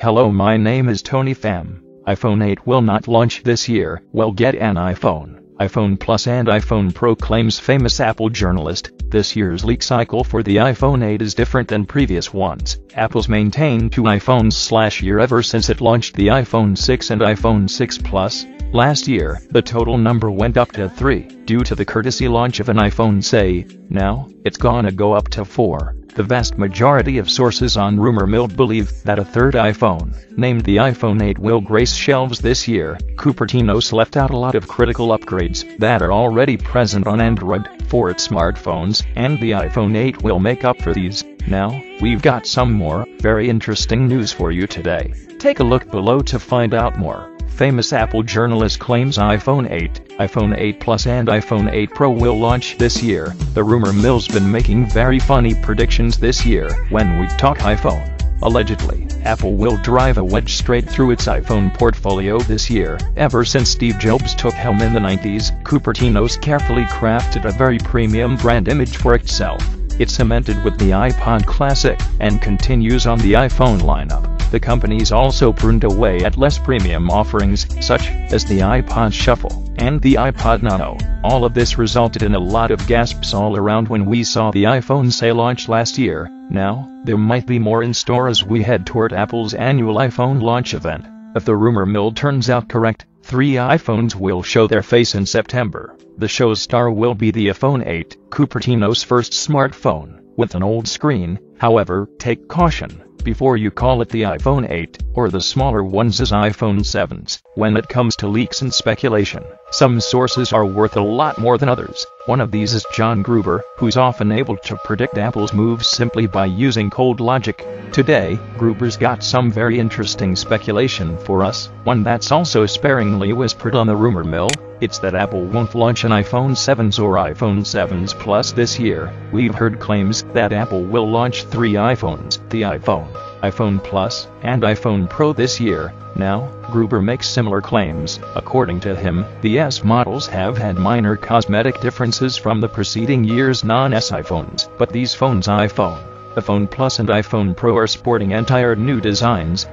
Hello, my name is Tony Pham. iPhone 8 will not launch this year. Well, get an iPhone Plus and iPhone Pro, claims famous Apple journalist. This year's leak cycle for the iPhone 8 is different than previous ones. Apple's maintained 2 iPhones/year ever since it launched the iPhone 6 and iPhone 6 Plus. Last year, the total number went up to 3, due to the courtesy launch of an iPhone SE. Now, it's gonna go up to 4. The vast majority of sources on rumor mill believe that a third iPhone, named the iPhone 8, will grace shelves this year. Cupertino's left out a lot of critical upgrades that are already present on Android for its smartphones, and the iPhone 8 will make up for these. Now, we've got some more very interesting news for you today. Take a look below to find out more. Famous Apple journalist claims iPhone 8, iPhone 8 Plus and iPhone 8 Pro will launch this year. The rumor mill's been making very funny predictions this year when we talk iPhone. Allegedly, Apple will drive a wedge straight through its iPhone portfolio this year. Ever since Steve Jobs took helm in the 90s, Cupertino's carefully crafted a very premium brand image for itself. It's cemented with the iPod Classic and continues on the iPhone lineup. The company's also pruned away at less premium offerings, such as the iPod Shuffle and the iPod Nano. All of this resulted in a lot of gasps all around when we saw the iPhone SE launch last year. Now, there might be more in store as we head toward Apple's annual iPhone launch event. If the rumor mill turns out correct, 3 iPhones will show their face in September. The show's star will be the iPhone 8, Cupertino's first smartphone, with an old screen. However, take caution before you call it the iPhone 8, or the smaller ones as iPhone 7s. When it comes to leaks and speculation, some sources are worth a lot more than others. One of these is John Gruber, who's often able to predict Apple's moves simply by using cold logic. Today, Gruber's got some very interesting speculation for us, one that's also sparingly whispered on the rumor mill. It's that Apple won't launch an iPhone 7s or iPhone 7s Plus this year. We've heard claims that Apple will launch 3 iPhones, the iPhone Plus, and iPhone Pro this year. Now, Gruber makes similar claims. According to him, the S models have had minor cosmetic differences from the preceding year's non-S iPhones, but these phones, iPhone Plus and iPhone Pro, are sporting entire new designs.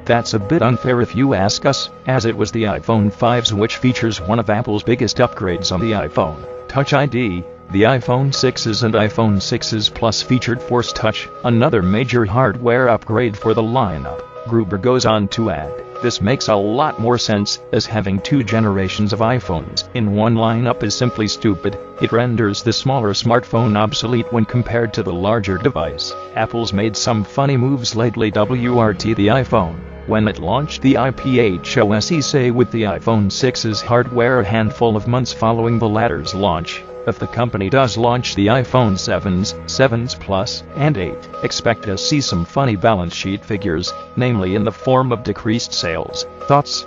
That's a bit unfair if you ask us, as it was the iPhone 5s which features one of Apple's biggest upgrades on the iPhone, Touch ID. The iPhone 6s and iPhone 6s Plus featured Force Touch, another major hardware upgrade for the lineup. Gruber goes on to add, this makes a lot more sense, as having 2 generations of iPhones in one lineup is simply stupid. It renders the smaller smartphone obsolete when compared to the larger device. Apple's made some funny moves lately. WRT the iPhone. When it launched the iPhone SE with the iPhone 6's hardware a handful of months following the latter's launch. If the company does launch the iPhone 7s Plus, and 8, expect to see some funny balance sheet figures, namely in the form of decreased sales. Thoughts?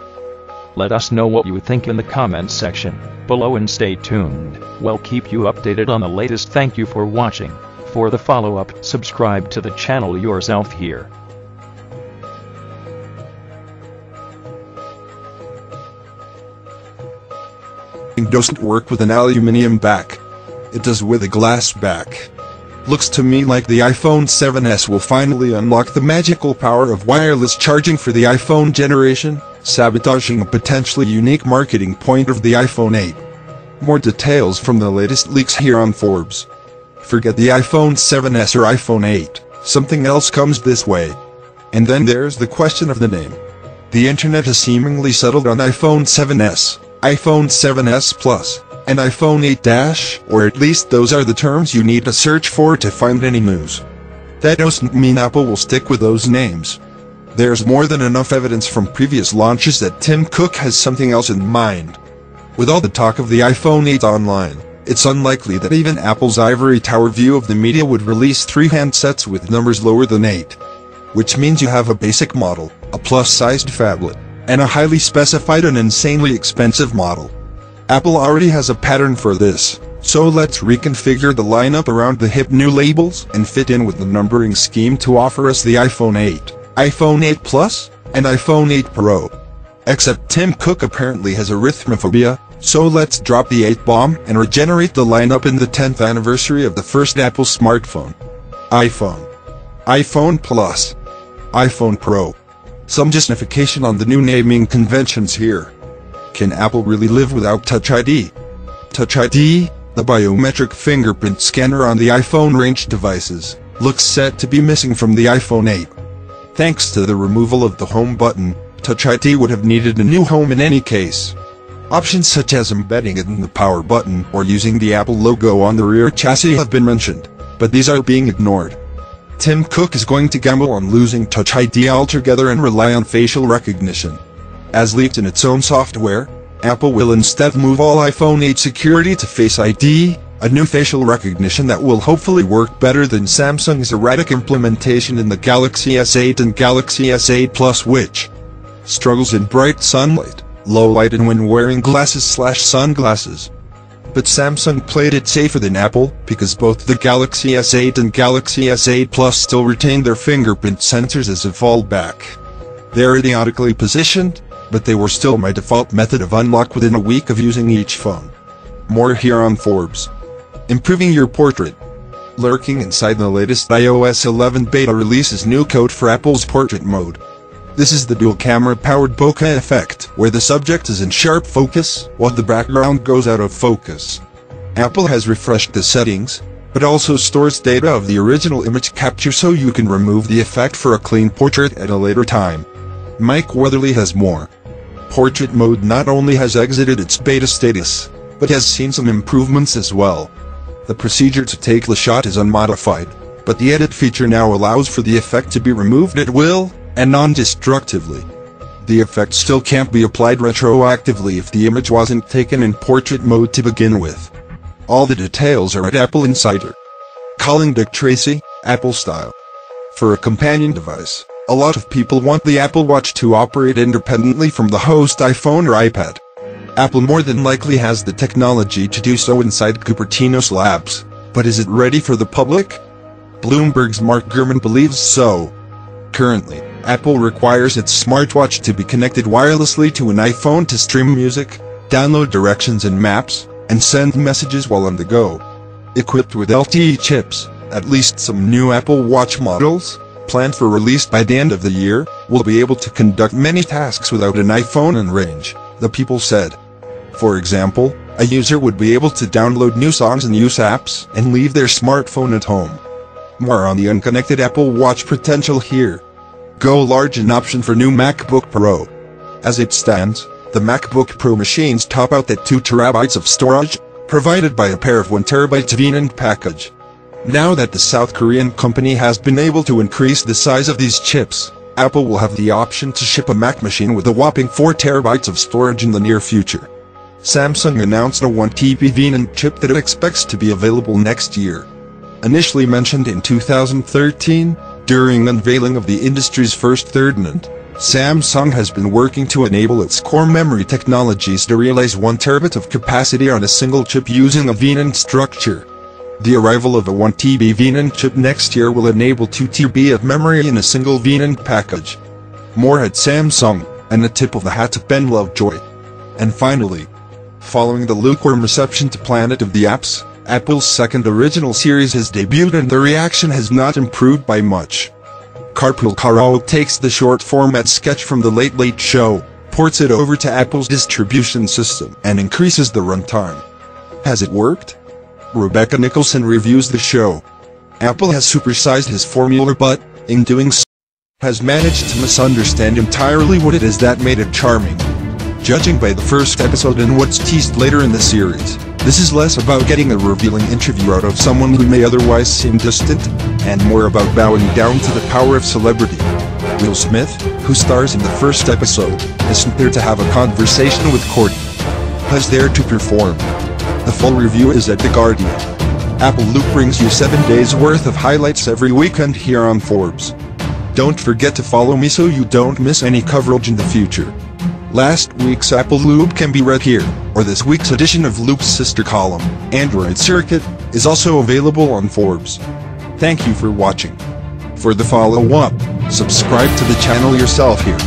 Let us know what you think in the comments section below and stay tuned. We'll keep you updated on the latest. Thank you for watching. For the follow-up, subscribe to the channel yourself here. Doesn't work with an aluminium back. It does with a glass back. Looks to me like the iPhone 7s will finally unlock the magical power of wireless charging for the iPhone generation, sabotaging a potentially unique marketing point of the iPhone 8. More details from the latest leaks here on Forbes. Forget the iPhone 7s or iPhone 8, something else comes this way. And then there's the question of the name. The internet has seemingly settled on iPhone 7s. iPhone 7s Plus, and iPhone 8 or at least those are the terms you need to search for to find any news. That doesn't mean Apple will stick with those names. There's more than enough evidence from previous launches that Tim Cook has something else in mind. With all the talk of the iPhone 8 online, it's unlikely that even Apple's ivory tower view of the media would release 3 handsets with numbers lower than 8. Which means you have a basic model, a plus-sized phablet, and a highly specified and insanely expensive model. Apple already has a pattern for this, so let's reconfigure the lineup around the hip new labels and fit in with the numbering scheme to offer us the iPhone 8, iPhone 8 Plus, and iPhone 8 Pro. Except Tim Cook apparently has arithmophobia, so let's drop the 8 bomb and regenerate the lineup in the 10th anniversary of the first Apple smartphone. iPhone Plus, iPhone Pro, Some justification on the new naming conventions here. Can Apple really live without Touch ID? Touch ID, the biometric fingerprint scanner on the iPhone range devices, looks set to be missing from the iPhone 8. Thanks to the removal of the home button, Touch ID would have needed a new home in any case. Options such as embedding it in the power button or using the Apple logo on the rear chassis have been mentioned, but these are being ignored. Tim Cook is going to gamble on losing Touch ID altogether and rely on facial recognition. As leaked in its own software, Apple will instead move all iPhone 8 security to Face ID, a new facial recognition that will hopefully work better than Samsung's erratic implementation in the Galaxy S8 and Galaxy S8 Plus, which struggles in bright sunlight, low light, and when wearing glasses/sunglasses. But Samsung played it safer than Apple, because both the Galaxy S8 and Galaxy S8 Plus still retain their fingerprint sensors as a fallback. They are idiotically positioned, but they were still my default method of unlock within a week of using each phone. More here on Forbes. Improving your portrait. Lurking inside the latest iOS 11 beta release is new code for Apple's portrait mode. This is the dual-camera powered bokeh effect, where the subject is in sharp focus, while the background goes out of focus. Apple has refreshed the settings, but also stores data of the original image capture so you can remove the effect for a clean portrait at a later time. Mike Weatherly has more. Portrait mode not only has exited its beta status, but has seen some improvements as well. The procedure to take the shot is unmodified, but the edit feature now allows for the effect to be removed at will, and non-destructively. The effect still can't be applied retroactively if the image wasn't taken in portrait mode to begin with. All the details are at Apple Insider. Calling Dick Tracy, Apple style. For a companion device, a lot of people want the Apple Watch to operate independently from the host iPhone or iPad. Apple more than likely has the technology to do so inside Cupertino's labs, but is it ready for the public? Bloomberg's Mark Gurman believes so. Currently, Apple requires its smartwatch to be connected wirelessly to an iPhone to stream music, download directions and maps, and send messages while on the go. Equipped with LTE chips, at least some new Apple Watch models, planned for release by the end of the year, will be able to conduct many tasks without an iPhone in range, the people said. For example, a user would be able to download new songs and use apps and leave their smartphone at home. More on the unconnected Apple Watch potential here. Go large, an option for new MacBook Pro. As it stands, the MacBook Pro machines top out at 2 TB of storage, provided by a pair of 1 TB VNAND package. Now that the South Korean company has been able to increase the size of these chips, Apple will have the option to ship a Mac machine with a whopping 4 TB of storage in the near future. Samsung announced a 1 TB VNAND chip that it expects to be available next year. Initially mentioned in 2013, during unveiling of the industry's first third NAND, Samsung has been working to enable its core memory technologies to realize 1 TB of capacity on a single chip using a VNAND structure. The arrival of a 1 TB VNAND chip next year will enable 2 TB of memory in a single VNAND package. More at Samsung, and a tip of the hat to Ben Lovejoy. And finally, following the lukewarm reception to Planet of the Apps, Apple's second original series has debuted and the reaction has not improved by much. Carpool Karaoke takes the short-format sketch from The Late Late Show, ports it over to Apple's distribution system, and increases the runtime. Has it worked? Rebecca Nicholson reviews the show. Apple has supersized his formula but, in doing so, has managed to misunderstand entirely what it is that made it charming. Judging by the first episode and what's teased later in the series, this is less about getting a revealing interview out of someone who may otherwise seem distant, and more about bowing down to the power of celebrity. Will Smith, who stars in the first episode, isn't there to have a conversation with Courtney. He's there to perform. The full review is at The Guardian. Apple Loop brings you 7 days worth of highlights every weekend here on Forbes. Don't forget to follow me so you don't miss any coverage in the future. Last week's Apple Loop can be read here, or this week's edition of Loop's sister column, Android Circuit, is also available on Forbes. Thank you for watching. For the follow-up, subscribe to the channel yourself here.